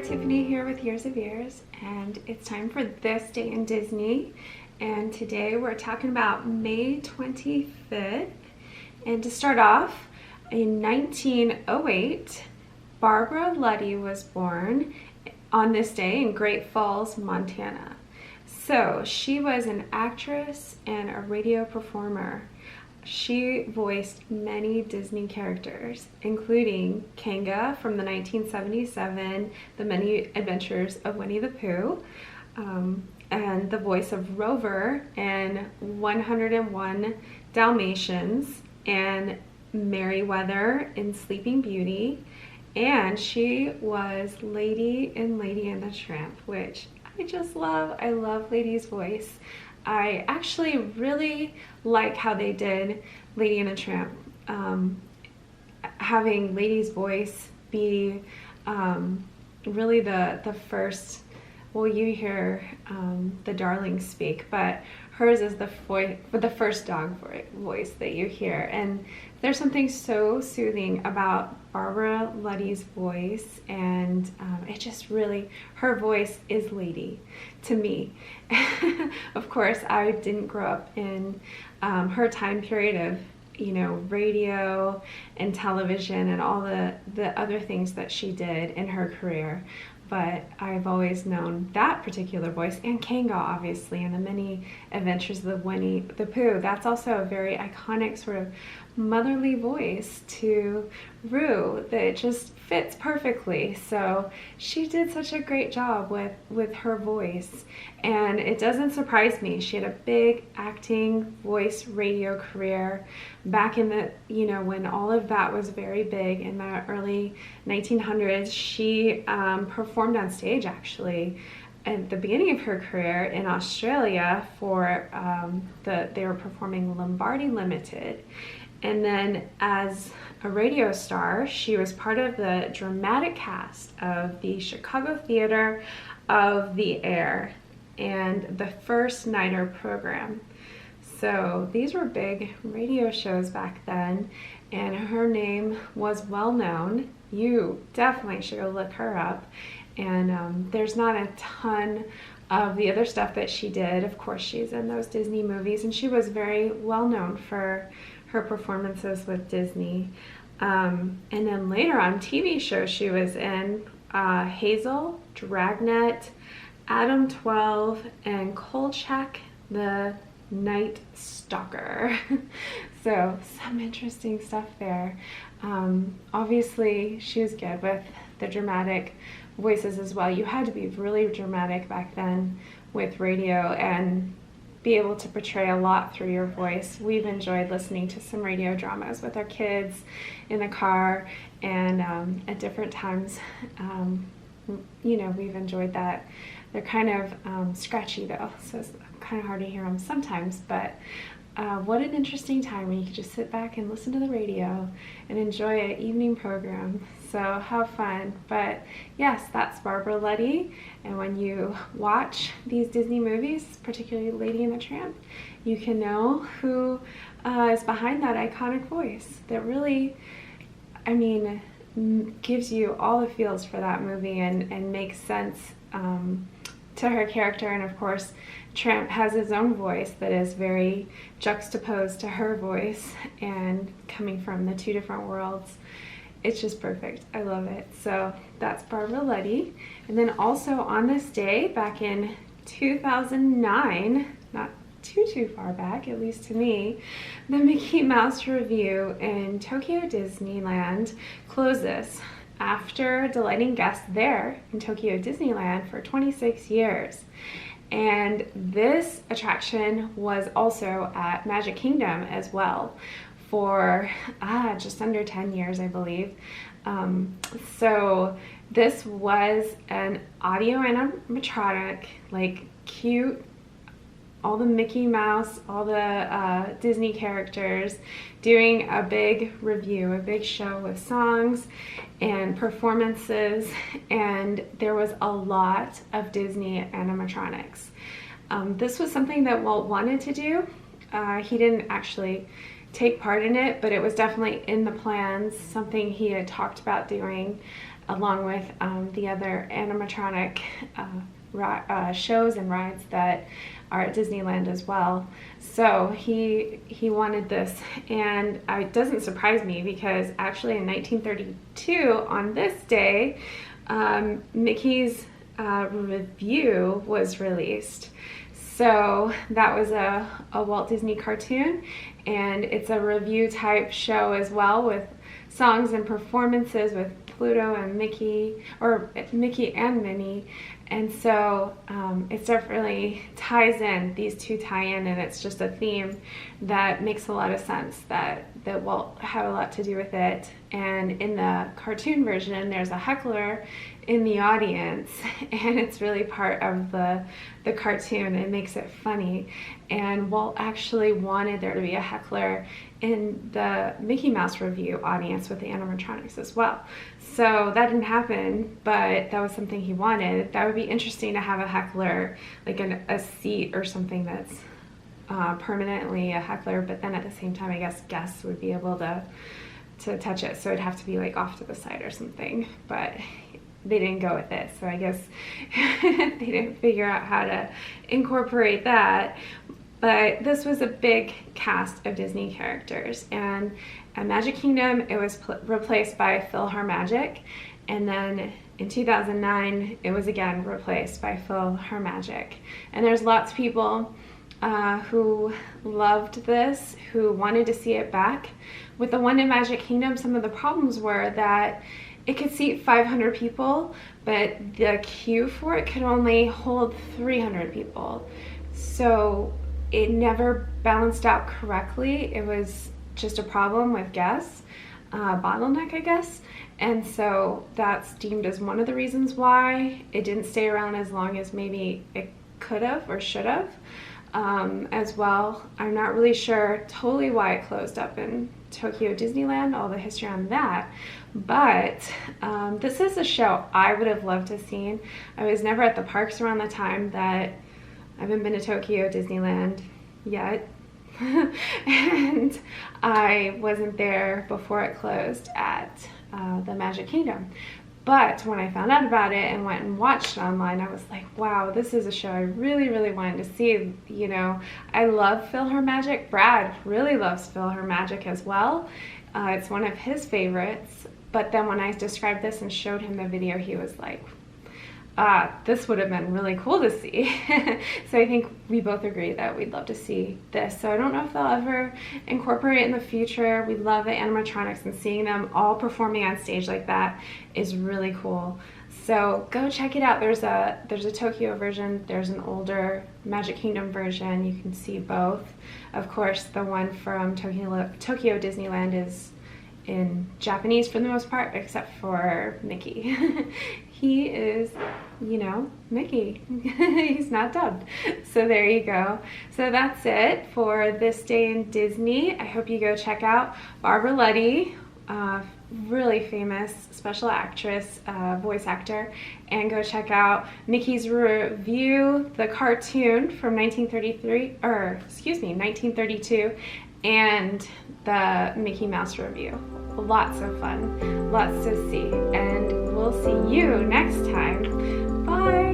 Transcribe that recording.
Tiffany here with Years of Years, and it's time for This Day in Disney. And today we're talking about May 25th. And to start off, in 1908, Barbara Luddy was born on this day in Great Falls, Montana. So she was an actress and a radio performer. She voiced many Disney characters, including Kanga from the 1977 The Many Adventures of Winnie the Pooh, and the voice of Rover in 101 Dalmatians, and Merryweather in Sleeping Beauty, and she was Lady in Lady and the Tramp, which I just love. I love Lady's voice. I actually really like how they did Lady and the Tramp. Having Lady's voice be really the first, well, you hear the darlings speak, but hers is the first dog voice that you hear. And there's something so soothing about Barbara Luddy's voice, and it just really, her voice is Lady to me. Of course, I didn't grow up in her time period of, you know, radio and television and all the other things that she did in her career. But I've always known that particular voice, and Kanga, obviously, and the Many Adventures of Winnie the Pooh. That's also a very iconic sort of motherly voice to Rue that just fits perfectly. So she did such a great job with her voice, and it doesn't surprise me. She had a big acting, voice, radio career back in the, you know, when all of that was very big in the early 1900s. She performed on stage actually at the beginning of her career in Australia for they were performing Lombardi Limited. And then as a radio star, she was part of the dramatic cast of the Chicago Theater of the Air and the First Nighter program. So these were big radio shows back then, and her name was well known. You definitely should go look her up. And there's not a ton of the other stuff that she did. Of course, she's in those Disney movies, and she was very well known for her performances with Disney. And then later on TV shows she was in Hazel, Dragnet, Adam 12, and Kolchak the Night Stalker. So some interesting stuff there. Obviously she was good with the dramatic voices as well. You had to be really dramatic back then with radio and be able to portray a lot through your voice. We've enjoyed listening to some radio dramas with our kids in the car, and at different times, you know, we've enjoyed that. They're kind of scratchy though, so it's kind of hard to hear them sometimes, but what an interesting time when you can just sit back and listen to the radio and enjoy an evening program. So have fun. But yes, that's Barbara Luddy. And when you watch these Disney movies, particularly Lady and the Tramp, you can know who is behind that iconic voice that really, I mean, gives you all the feels for that movie and makes sense to her character. And of course, Tramp has his own voice that is very juxtaposed to her voice, and coming from the two different worlds, it's just perfect. I love it. So that's Barbara Luddy. And then also on this day, back in 2009, not too far back, at least to me, the Mickey Mouse Revue in Tokyo Disneyland closes after delighting guests there in Tokyo Disneyland for 26 years. And this attraction was also at Magic Kingdom as well for just under 10 years, I believe. So this was an audio-animatronic, like cute, all the Mickey Mouse, all the Disney characters doing a big review, a big show with songs and performances, and there was a lot of Disney animatronics. This was something that Walt wanted to do. He didn't actually take part in it, but it was definitely in the plans, something he had talked about doing along with the other animatronic shows and rides that are at Disneyland as well. So he wanted this, and it doesn't surprise me because actually in 1932 on this day, Mickey's Revue was released. So that was a Walt Disney cartoon, and it's a review type show as well, with songs and performances with Pluto and Mickey, or Mickey and Minnie. And so it definitely ties in, these two tie in, and it's just a theme that makes a lot of sense, that Walt had a lot to do with it. And in the cartoon version, there's a heckler in the audience, and it's really part of the cartoon. It makes it funny. And Walt actually wanted there to be a heckler in the Mickey Mouse Revue audience with the animatronics as well. So that didn't happen, but that was something he wanted. That would be interesting to have a heckler, like a seat or something that's permanently a heckler, but then at the same time, I guess guests would be able to touch it. So it'd have to be like off to the side or something, but they didn't go with it. So I guess they didn't figure out how to incorporate that. But this was a big cast of Disney characters, and at Magic Kingdom it was replaced by PhilharMagic, and then in 2009 it was again replaced by PhilharMagic. And there's lots of people who loved this, who wanted to see it back. With the one in Magic Kingdom, some of the problems were that it could seat 500 people, but the queue for it could only hold 300 people. So it never balanced out correctly. It was just a problem with guests, bottleneck, I guess. And so that's deemed as one of the reasons why it didn't stay around as long as maybe it could have or should have. As well, I'm not really sure totally why it closed up in Tokyo Disneyland, all the history on that. But this is a show I would have loved to have seen. I was never at the parks around the time that I haven't been to Tokyo Disneyland yet. And I wasn't there before it closed at the Magic Kingdom. But when I found out about it and went and watched it online, I was like, wow, this is a show I really, really wanted to see. You know, I love PhilharMagic. Brad really loves PhilharMagic as well. It's one of his favorites. But then when I described this and showed him the video, he was like, this would have been really cool to see. So I think we both agree that we'd love to see this. So I don't know if they'll ever incorporate it in the future. We love the animatronics, and seeing them all performing on stage like that is really cool. So go check it out. There's a Tokyo version, there's an older Magic Kingdom version. You can see both. Of course, the one from Tokyo Disneyland is in Japanese for the most part, except for Mickey. He is, you know, Mickey. He's not dubbed. So there you go. So that's it for this day in Disney. I hope you go check out Barbara Luddy, really famous special actress, voice actor, and go check out Mickey's Revue, the cartoon from 1932, and the Mickey Mouse Revue. Lots of fun, lots to see, and we'll see you next time. Bye!